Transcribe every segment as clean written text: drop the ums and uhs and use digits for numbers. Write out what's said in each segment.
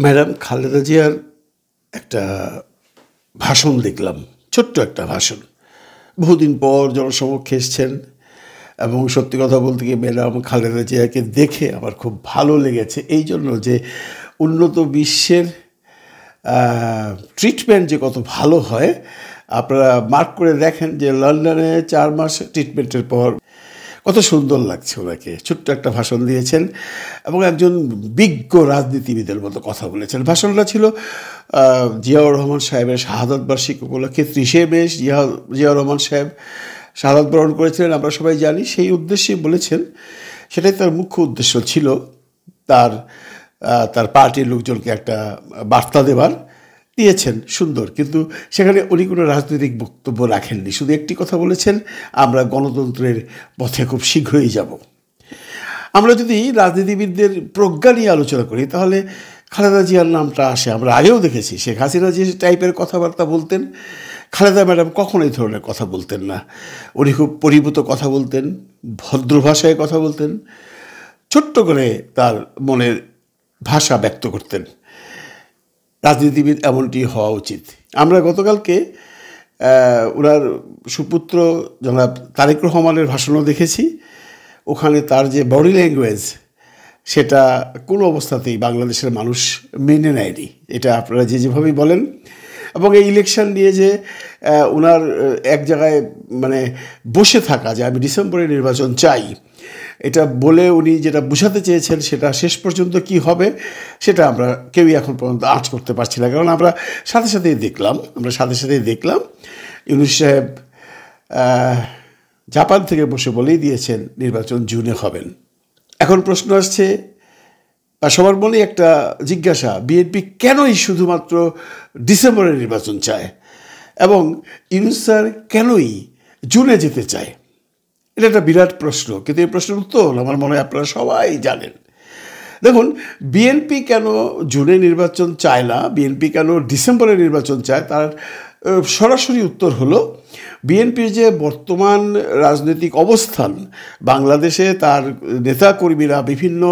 Madam Khaleda জিয়ার একটা ভাষণ দেখলাম, ছোট্ট একটা ভাষণ। বহুদিন পর জনসমক্ষে এসছেন এবং সত্যি কথা বলতে গিয়ে ম্যাডাম খালেদা জিয়াকে দেখে আমার খুব ভালো লেগেছে, এই জন্য যে উন্নত বিশ্বের ট্রিটমেন্ট যে কত ভালো হয় আপনারা মার্ক করে দেখেন যে লন্ডনে 4 মাস ট্রিটমেন্টের পর কত সুন্দর লাগছে ওনাকে। ছোট্ট একটা ভাষণ দিয়েছেন এবং একজন বিজ্ঞ রাজনীতিবিদের মতো কথা বলেছেন। ভাষণটা ছিল জিয়াউর রহমান সাহেবের শাহাদত বার্ষিকী উপলক্ষে 30শে মে জিয়াউর রহমান সাহেব শাহাদত বরণ করেছিলেন, আমরা সবাই জানি। সেই উদ্দেশ্যে বলেছেন, সেটাই তার মুখ্য উদ্দেশ্য ছিল, তার পার্টির লোকজনকে একটা বার্তা দেবার দিয়েছেন, সুন্দর। কিন্তু সেখানে উনি কোনো রাজনৈতিক বক্তব্য রাখেননি, শুধু একটি কথা বলেছেন, আমরা গণতন্ত্রের পথে খুব শীঘ্রই যাব। আমরা যদি রাজনীতিবিদদের প্রজ্ঞা নিয়ে আলোচনা করি তাহলে খালেদা জিয়ার নামটা আসে। আমরা আগেও দেখেছি শেখ হাসিনা যে টাইপের কথাবার্তা বলতেন, খালেদা ম্যাডাম কখনো এই ধরনের কথা বলতেন না। উনি খুব পরিভূত কথা বলতেন, ভদ্র ভাষায় কথা বলতেন, ছোট্ট করে তার মনের ভাষা ব্যক্ত করতেন। রাজনীতিবিদ এমনটি হওয়া উচিত। আমরা গতকালকে ওনার সুপুত্র জনাব তারেক রহমানের ভাষণও দেখেছি। ওখানে তার যে বডি ল্যাঙ্গুয়েজ, সেটা কোনো অবস্থাতেই বাংলাদেশের মানুষ মেনে নেয়নি। এটা আপনারা যেভাবেই বলেন। এবং এই ইলেকশন নিয়ে যে ওনার এক জায়গায় মানে বসে থাকা, যে আমি ডিসেম্বরে নির্বাচন চাই, এটা বলে উনি যেটা বোঝাতে চেয়েছেন সেটা শেষ পর্যন্ত কি হবে সেটা আমরা কেউই এখন পর্যন্ত আঁচ করতে পারছি না। কারণ আমরা সাথে সাথেই দেখলাম ইউনূস সাহেব জাপান থেকে বসে বলেই দিয়েছেন নির্বাচন জুনে হবেন। এখন প্রশ্ন আসছে, সবার মনে একটা জিজ্ঞাসা, বিএনপি কেনই শুধুমাত্র ডিসেম্বরে নির্বাচন চায় এবং ইউনূস স্যার কেনই জুনে যেতে চায়? এটা একটা বিরাট প্রশ্ন, কিন্তু এই প্রশ্নের উত্তর আমার মনে হয় আপনারা সবাই জানেন। দেখুন, বিএনপি কেন জুনে নির্বাচন চায় না, বিএনপি কেন ডিসেম্বরে নির্বাচন চায়, তার সরাসরি উত্তর হলো বিএনপির যে বর্তমান রাজনৈতিক অবস্থান, বাংলাদেশে তার নেতাকর্মীরা বিভিন্ন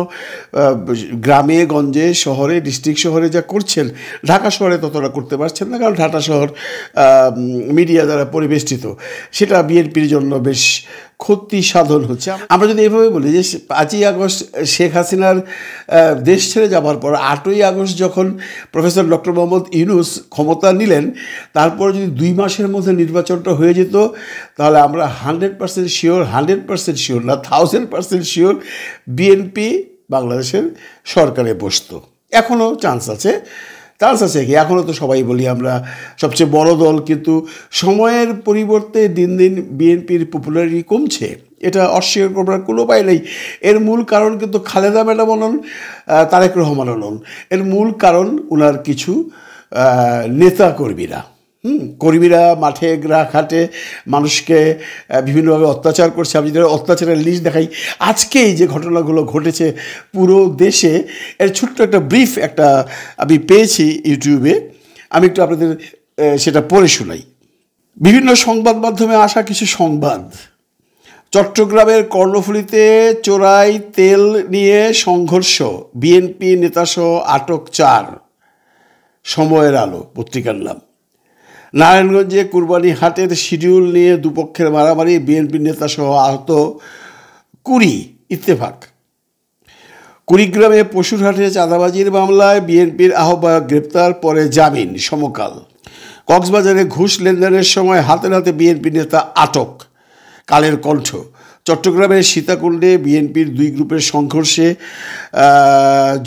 গ্রামে গঞ্জে শহরে ডিস্ট্রিক্ট শহরে যা করছেন, ঢাকা শহরে ততটা করতে পারছেন না, কারণ ঢাকা শহর মিডিয়া দ্বারা পরিবেষ্টিত। সেটা বিএনপির জন্য বেশ ক্ষতি সাধন হচ্ছে। আমরা যদি এভাবে বলি যে 5ই আগস্ট শেখ হাসিনার দেশ ছেড়ে যাবার পর 8ই আগস্ট যখন প্রফেসর ডক্টর মোহাম্মদ ইউনূস ক্ষমতা নিলেন, তারপর যদি 2 মাসের মধ্যে নির্বাচনটা হয়ে যেত, তাহলে আমরা 100% শিওর না 1000% শিওর বিএনপি বাংলাদেশের সরকারে বসতো। এখনও চান্স আছে কি? এখনও তো সবাই বলি আমরা সবচেয়ে বড় দল, কিন্তু সময়ের পরিবর্তে দিন দিন বিএনপির পপুলারিটি কমছে, এটা অস্বীকার করবার কোনো উপায় নেই। এর মূল কারণ কিন্তু খালেদা ম্যাডাম নন, তারেক রহমান নন, এর মূল কারণ ওনার কিছু নেতা কর্মীরা মাঠে ঘাটে মানুষকে বিভিন্নভাবে অত্যাচার করছে। আমি যদি অত্যাচারের লিস্ট দেখাই, আজকেই যে ঘটনাগুলো ঘটেছে পুরো দেশে, এর ছোট্ট একটা ব্রিফ আমি পেয়েছি ইউটিউবে, আমি একটু আপনাদের সেটা পড়ে শোনাই। বিভিন্ন সংবাদ মাধ্যমে আসা কিছু সংবাদ: চট্টগ্রামের কর্ণফুলীতে চোরাই তেল নিয়ে সংঘর্ষ, বিএনপি নেতাসহ আটক 4। সময়ের আলো পত্রিকার নাম। নারায়ণগঞ্জে কুরবানি হাটের শিডিউল নিয়ে দুপক্ষের মারামারি, বিএনপি নেতাসহ আহত 20। ইত্তেফাক। কুড়িগ্রামে পশুরহাটে চাঁদাবাজির মামলায় বিএনপির আহ্বায়ক গ্রেপ্তার, পরে জামিন। সমকাল। কক্সবাজারে ঘুষ লেনদেনের সময় হাতে নাতে বিএনপি নেতা আটক। কালের কণ্ঠ। চট্টগ্রামের সীতাকুণ্ডে বিএনপির 2 গ্রুপের সংঘর্ষে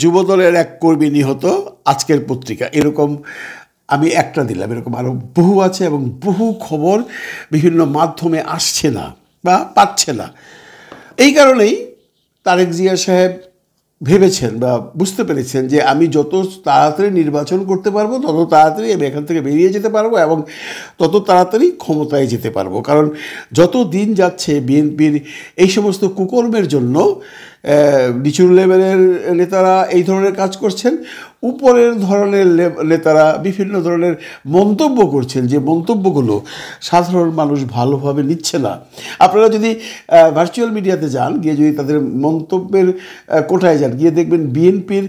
যুবদলের 1 কর্মী নিহত। আজকের পত্রিকা। এরকম আমি একটা দিলাম, এরকম আরও বহু আছে এবং বহু খবর বিভিন্ন মাধ্যমে আসছে না বা পাচ্ছে না। এই কারণেই তারেক জিয়া সাহেব ভেবেছেন বা বুঝতে পেরেছেন যে আমি যত তাড়াতাড়ি নির্বাচন করতে পারবো তত তাড়াতাড়ি আমি এখান থেকে বেরিয়ে যেতে পারবো এবং তত তাড়াতাড়ি ক্ষমতায় যেতে পারবো। কারণ যত দিন যাচ্ছে বিএনপির এই সমস্ত কুকর্মের জন্য নিচু লেভেলের নেতারা এই ধরনের কাজ করছেন, উপরের ধরনের নেতারা বিভিন্ন ধরনের মন্তব্য করছেন, যে মন্তব্যগুলো সাধারণ মানুষ ভালোভাবে নিচ্ছে না। আপনারা যদি ভার্চুয়াল মিডিয়াতে যান, গিয়ে যদি তাদের মন্তব্যের কোটায় যান, গিয়ে দেখবেন বিএনপির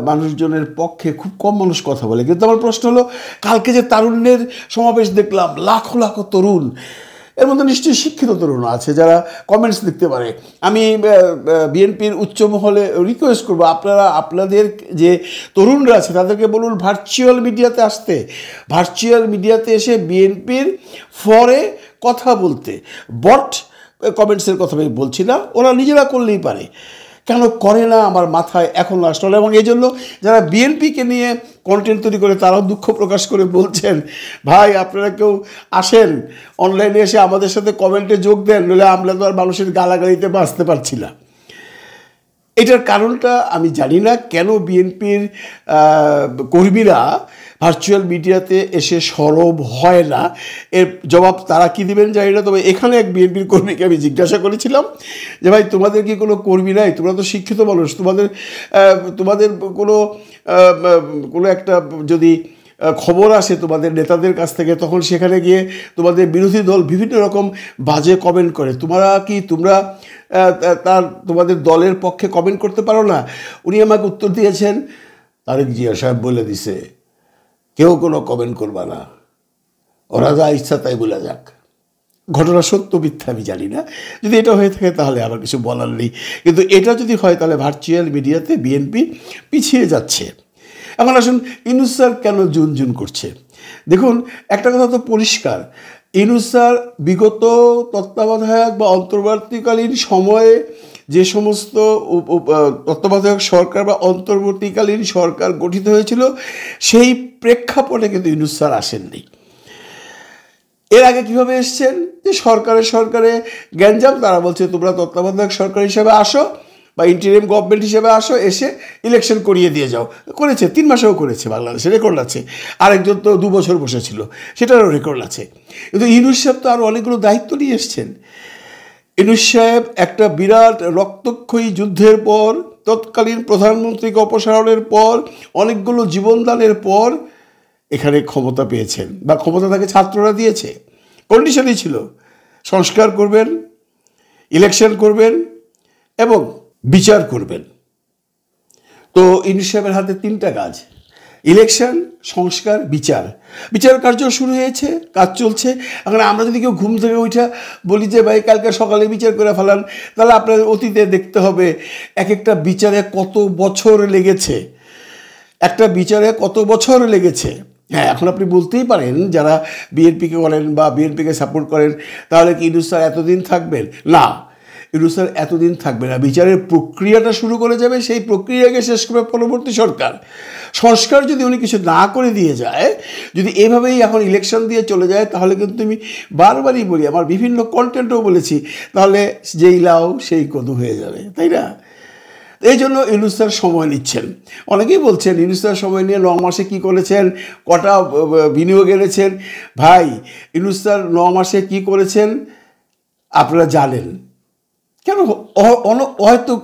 মানুষজনের পক্ষে খুব কম মানুষ কথা বলে। কিন্তু আমার প্রশ্ন হলো, কালকে যে তারুণ্যের সমাবেশ দেখলাম, লাখো লাখো তরুণ, এর মধ্যে নিশ্চয়ই শিক্ষিত তরুণ আছে যারা কমেন্টস লিখতে পারে। আমি বিএনপির উচ্চ মহলে রিকোয়েস্ট করবো, আপনারা আপনাদের যে তরুণরা আছে তাদেরকে বলুন ভার্চুয়াল মিডিয়াতে আসতে, ভার্চুয়াল মিডিয়াতে এসে বিএনপির ফরে কথা বলতে। বট কমেন্টসের কথা আমি বলছি না, ওরা নিজেরা করলেই পারে, কেন করে না আমার মাথায় এখন আসলে। এবং এই জন্য যারা বিএনপিকে নিয়ে কন্টেন্ট তৈরি করে তারাও দুঃখ প্রকাশ করে বলছেন, ভাই আপনারা কেউ আসেন, অনলাইনে এসে আমাদের সাথে কমেন্টে যোগ দেন, নইলে আমরা তো আর মানুষের গালাগালিতে বাঁচতে পারছি না। এটার কারণটা আমি জানি না, কেন বিএনপির কর্মীরা ভার্চুয়াল মিডিয়াতে এসে সরব হয় না। এর জবাব তারা কি দিবেন জানি না। তবে এখানে এক বিএনপির কর্মীকে আমি জিজ্ঞাসা করেছিলাম যে ভাই তোমাদের কি কোনো কর্মী নাই? তোমরা তো শিক্ষিত মানুষ, তোমাদের কোনো একটা যদি খবর আসে তোমাদের নেতাদের কাছ থেকে, তখন সেখানে গিয়ে তোমাদের বিরোধী দল বিভিন্ন রকম বাজে কমেন্ট করে, তোমরা তোমাদের দলের পক্ষে কমেন্ট করতে পারো না? উনি আমাকে উত্তর দিয়েছেন, তারেক জিয়া সাহেব বলে দিছে কেউ কোনো কমেন্ট করবা না, ওরা যা ইচ্ছা তাই বলে যাক। ঘটনা সত্য মিথ্যা আমি জানি না, যদি এটা হয়ে থাকে তাহলে আমার কিছু বলার নেই। কিন্তু এটা যদি হয় তাহলে ভার্চুয়াল মিডিয়াতে বিএনপি পিছিয়ে যাচ্ছে। এখন আসুন, ইউনূস স্যার কেন জুন করছে? দেখুন, একটা কথা তো পরিষ্কার, ইউনূস স্যার বিগত তত্ত্বাবধায়ক বা অন্তর্বর্তীকালীন সময়ে যে সমস্ত তত্ত্বাবধায়ক সরকার বা অন্তর্বর্তীকালীন সরকার গঠিত হয়েছিল, সেই প্রেক্ষাপটে কিন্তু ইউনূস স্যার আসেননি। এর আগে কীভাবে এসছেন? যে সরকারে গ্যাঞ্জাম, তারা বলছে তোমরা তত্ত্বাবধায়ক সরকার হিসেবে আসো বা ইন্টারিম গভর্নমেন্ট হিসেবে আসো, এসে ইলেকশন করিয়ে দিয়ে যাও। করেছে, 3 মাসেও করেছে, বাংলাদেশে রেকর্ড আছে। আরেকজন তো 2 বছর বসেছিল, সেটারও রেকর্ড আছে। কিন্তু ইউনূস সাহেব তো আরও অনেকগুলো দায়িত্ব নিয়ে এসছেন। ইউনূস সাহেব একটা বিরাট রক্তক্ষয়ী যুদ্ধের পর, তৎকালীন প্রধানমন্ত্রীকে অপসারণের পর, অনেকগুলো জীবনদানের পর এখানে ক্ষমতা পেয়েছেন, বা ক্ষমতা তাকে ছাত্ররা দিয়েছে। কন্ডিশনই ছিল সংস্কার করবেন, ইলেকশন করবেন এবং বিচার করবেন। তো ইউনূস সাহেবের হাতে 3টা কাজ, ইলেকশন, সংস্কার, বিচার কার্য শুরু হয়েছে, কাজ চলছে। এখন আমরা যদি কেউ ঘুম থেকে উঠা বলি যে ভাই কালকে সকালে বিচার করে ফেলান, তাহলে আপনার অতীতে দেখতে হবে এক একটা বিচারে কত বছর লেগেছে, একটা বিচারে কত বছর লেগেছে। হ্যাঁ, এখন আপনি বলতেই পারেন যারা বিএনপিকে করেন বা বিএনপিকে সাপোর্ট করেন, তাহলে কি ইউনূস স্যার এতদিন থাকবেন? না, ইউনূস স্যার এতদিন থাকবে না। বিচারের প্রক্রিয়াটা শুরু করে যাবে, সেই প্রক্রিয়াকে শেষ করবে পরবর্তী সরকার। সংস্কার যদি উনি কিছু না করে দিয়ে যায়, যদি এভাবেই এখন ইলেকশন দিয়ে চলে যায়, তাহলে কিন্তু আমি বারবারই বলি, আমার বিভিন্ন কন্টেন্টও বলেছি, তাহলে যেই লাউ সেই কদু হয়ে যাবে, তাই না? এই জন্য ইউনূস স্যার সময় নিচ্ছেন। অনেকেই বলছেন ইউনূস স্যার সময় নিয়ে 9 মাসে কী করেছেন, কটা বিনিয়োগ এনেছেন। ভাই, ইউনূস স্যার 9 মাসে কী করেছেন আপনারা জানেন। কেন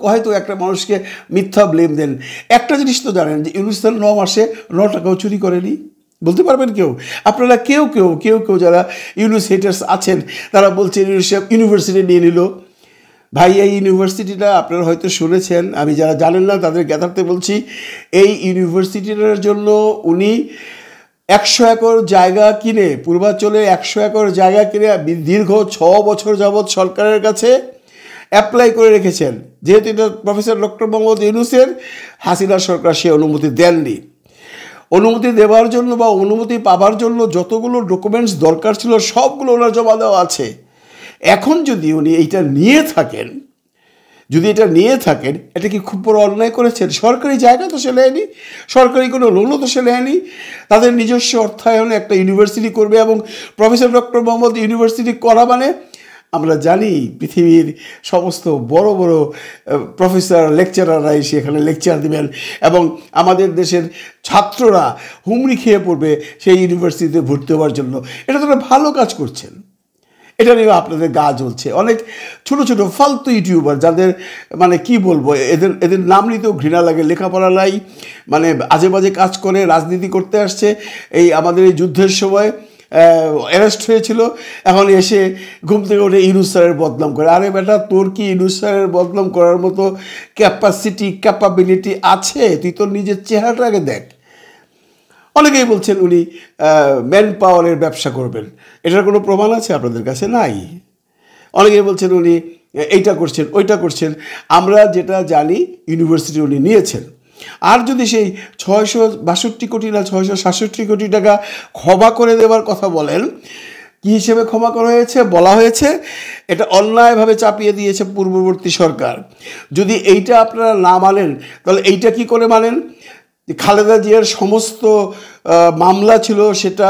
হয়তো একটা মানুষকে মিথ্যা ব্লেম দেন? একটা জিনিস তো জানেন যে ইউনূস স্যার 9 মাসে 9 টাকাও চুরি করেনি। বলতে পারবেন কেউ? আপনারা কেউ যারা ইউনূস হেটার্স আছেন, তারা বলছেন ইউনিভার্সিটি নিয়ে নিল। ভাই, এই ইউনিভার্সিটিটা আপনারা হয়তো শুনেছেন, আমি যারা জানেন না তাদের জ্ঞাতার্থে বলছি, এই ইউনিভার্সিটিটার জন্য উনি 100 একর জায়গা কিনে, পূর্বাঞ্চলে 100 একর জায়গা কিনে দীর্ঘ 6 বছর যাবৎ সরকারের কাছে অ্যাপ্লাই করে রেখেছেন। যেহেতু এটা প্রফেসর ডক্টর মোহাম্মদ ইউনূসের, হাসিনা সরকার সে অনুমতি দেননি। অনুমতি দেওয়ার জন্য বা অনুমতি পাবার জন্য যতগুলো ডকুমেন্টস দরকার ছিল সবগুলো ওনার জমা দেওয়া আছে। এখন যদি উনি এটা নিয়ে থাকেন, এটা কি খুব বড় অন্যায় করেছেন? সরকারি জায়গা তো সে নেয়নি, সরকারি কোনো লোনও তো সে নেয়নি। তাদের নিজস্ব অর্থায়নে একটা ইউনিভার্সিটি করবে, এবং প্রফেসর ডক্টর মোহাম্মদ ইউনিভার্সিটি করা মানে আমরা জানি পৃথিবীর সমস্ত বড় বড় প্রফেসর লেকচারাররা এসে এখানে লেকচার দেবেন, এবং আমাদের দেশের ছাত্ররা হুমড়ি খেয়ে পড়বে সেই ইউনিভার্সিটিতে ভর্তি হওয়ার জন্য। এটা তো ভালো কাজ করছেন। এটা নিয়ে আপনাদের গা জ্বলছে। অনেক ছোট ছোট ফালতু ইউটিউবার, যাদের মানে কি বলবো, এদের নাম নিতেও ঘৃণা লাগে, লেখাপড়া নাই, মানে আজে বাজে কাজ করে, রাজনীতি করতে আসছে। এই আমাদের এই যুদ্ধের সময় অ্যারেস্ট হয়েছিল, এখন এসে ঘুম থেকে উঠে ইউনূস স্যারের বদনাম করে। আরে বেটা, তোর কি ইউনূস স্যারের বদনাম করার মতো ক্যাপাবিলিটি আছে? তুই তোর নিজের চেহারাটাকে দেখ। অনেকেই বলছেন উনি ম্যান পাওয়ারের ব্যবসা করবেন, এটার কোনো প্রমাণ আছে আপনাদের কাছে? নাই। অনেকেই বলছেন উনি এইটা করছেন ওইটা করছেন। আমরা যেটা জানি, ইউনিভার্সিটি উনি নিয়েছেন। আর যদি সেই 662 কোটি না 667 কোটি টাকা ক্ষমা করে দেওয়ার কথা বলেন, কী হিসেবে ক্ষমা করা হয়েছে? বলা হয়েছে এটা অন্যায়ভাবে চাপিয়ে দিয়েছে পূর্ববর্তী সরকার। যদি এইটা আপনারা না মানেন, তাহলে এইটা কি করে মানেন? খালেদা জিয়ার সমস্ত মামলা ছিল, সেটা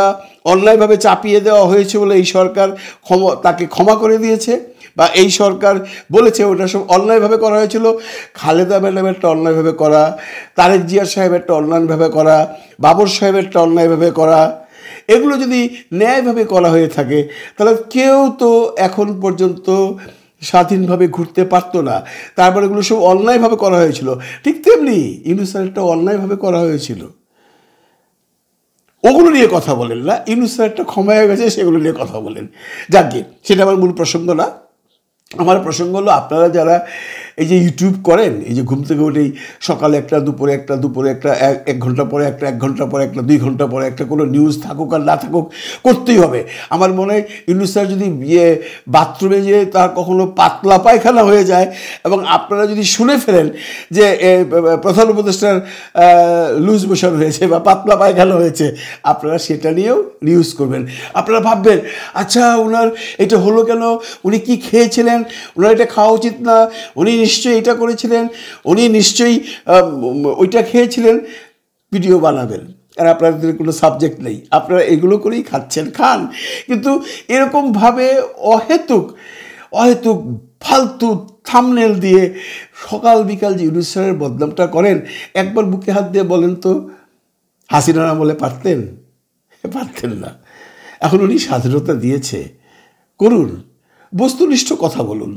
অন্যায়ভাবে চাপিয়ে দেওয়া হয়েছে বলে এই সরকার তাকে ক্ষমা করে দিয়েছে, বা এই সরকার বলেছে ওটা সব অন্যায়ভাবে করা হয়েছিল। খালেদা ম্যাডামেরটা অন্যায়ভাবে করা, তারেক জিয়া সাহেবেরটা অন্যায়ভাবে করা, বাবর সাহেবেরটা অন্যায়ভাবে করা, এগুলো যদি ন্যায়ভাবে করা হয়ে থাকে, তাহলে কেউ তো এখন পর্যন্ত স্বাধীনভাবে ঘুরতে পারতো না। তারপরে এগুলো সব অন্যায়ভাবে করা হয়েছিল। ঠিক তেমনি ইউনূস স্যারেরটা অন্যায়ভাবে করা হয়েছিল, ওগুলো নিয়ে কথা বলেন না। ইউনূস স্যারেরটা ক্ষমা হয়ে গেছে, সেগুলো নিয়ে কথা বলেন। যাকে, সেটা আমার মূল প্রসঙ্গ না। আমার প্রসঙ্গ হলো, আপনারা যারা এই যে ইউটিউব করেন, এই যে ঘুম থেকে উঠেই সকালে একটা, দুপুরে একটা, এক ঘন্টা পরে একটা, 1 ঘন্টা পরে একটা, 2 ঘন্টা পরে একটা, কোনো নিউজ থাকুক আর না থাকুক করতেই হবে। আমার মনে হয় ইউনূস স্যার যদি বাথরুমে যেয়ে তার কখনো পাতলা পায়খানা হয়ে যায়, এবং আপনারা যদি শুনে ফেলেন যে প্রধান উপদেষ্টার লুজ মোশন হয়েছে বা পাতলা পায়খানা হয়েছে, আপনারা সেটা নিয়েও নিউজ করবেন। আপনারা ভাববেন, আচ্ছা ওনার এটা হলো কেন, উনি কি খেয়েছিলেন, ওনার এটা খাওয়া উচিত না, উনি নিশ্চয়ই এটা করেছিলেন, উনি নিশ্চয়ই ওইটা খেয়েছিলেন, ভিডিও বানাবেন। আর আপনাদের কোনো সাবজেক্ট নেই, আপনারা এগুলো করেই খাচ্ছেন, খান। কিন্তু এরকমভাবে অহেতুক ফালতু থাম্বনেল দিয়ে সকাল বিকাল যে ইউনূস স্যারের বদনামটা করেন, একবার বুকে হাত দিয়ে বলেন তো, হাসিনা আমলে পারতেন না। এখন উনি স্বাধীনতা দিয়েছে, করুন, বস্তুনিষ্ঠ কথা বলুন।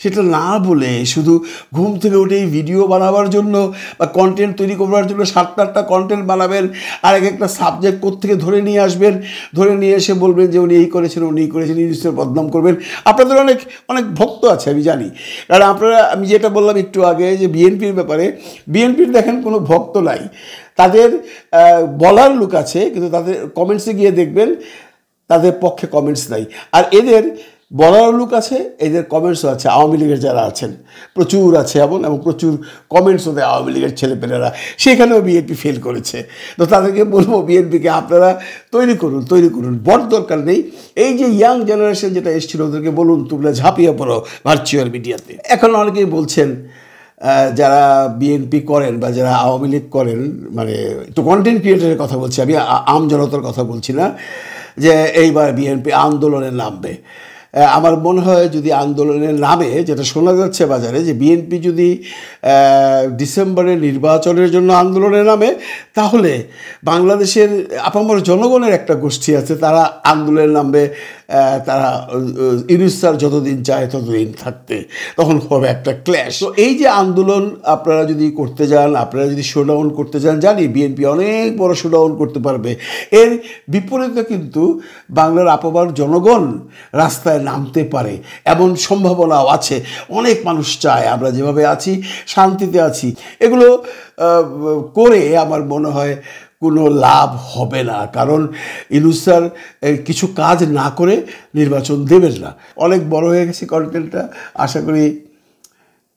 সেটা না বলে শুধু ঘুম থেকে উঠেই ভিডিও বানাবার জন্য বা কন্টেন্ট তৈরি করবার জন্য 7-8টা কন্টেন্ট বানাবেন, আর একটা সাবজেক্ট কোত্থেকে ধরে নিয়ে আসবেন, ধরে নিয়ে এসে বলবেন যে উনি এই করেছেন, উনি এই করেছেন, ইউনূসের বদনাম করবেন। আপনাদের অনেক ভক্ত আছে, আমি জানি। কারণ আমি যেটা বললাম একটু আগে, যে বিএনপির ব্যাপারে, বিএনপির দেখেন কোনো ভক্ত নাই, তাদের বলার লোক আছে, কিন্তু তাদের কমেন্টসে গিয়ে দেখবেন তাদের পক্ষে কমেন্টস নাই। আর এদের বলার লোক আছে, এদের কমেন্টসও আছে। আওয়ামী লীগের যারা আছেন প্রচুর আছে, এবং প্রচুর কমেন্টসও দেয় আওয়ামী লীগের ছেলেপেলেরা, সেখানেও বিএনপি ফেল করেছে। তো তাদেরকে বলবো, বিএনপিকে আপনারা তৈরি করুন, বড় দরকার নেই। এই যে ইয়াং জেনারেশন যেটা এসেছিল, ওদেরকে বলুন তোমরা ঝাঁপিয়ে পড়ো ভার্চুয়াল মিডিয়াতে। এখন অনেকেই বলছেন, যারা বিএনপি করেন বা যারা আওয়ামী লীগ করেন, মানে একটু কন্টেন্ট ক্রিয়েটারের কথা বলছি আমি, আম জনতার কথা বলছি না, যে এইবার বিএনপি আন্দোলনে নামবে। আমার মনে হয় যদি আন্দোলনের নামে, যেটা শোনা যাচ্ছে বাজারে, যে বিএনপি যদি ডিসেম্বরে নির্বাচনের জন্য আন্দোলনে নামে, তাহলে বাংলাদেশের আপামর জনগণের একটা গোষ্ঠী আছে, তারা আন্দোলনে নামবে। তারা ইউনূস স্যার যতদিন চায় ততদিন থাকতে, তখন হবে একটা ক্ল্যাশ। তো এই যে আন্দোলন আপনারা যদি করতে যান, আপনারা যদি শোডাউন করতে যান, জানি বিএনপি অনেক বড় শোডাউন করতে পারবে। এর বিপরীতে কিন্তু বাংলার আপামর জনগণ রাস্তায় নামতে পারে, এমন সম্ভাবনাও আছে। অনেক মানুষ চায় আমরা যেভাবে আছি শান্তিতে আছি। এগুলো করে আমার মনে হয় কোনো লাভ হবে না, কারণ ইউনূস স্যার কিছু কাজ না করে নির্বাচন দেবেন না। অনেক বড় হয়ে গেছে কন্টেন্টটা। আশা করি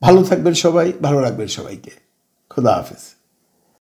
ভালো থাকবেন সবাই, ভালো রাখবেন সবাইকে। খোদা হাফেজ।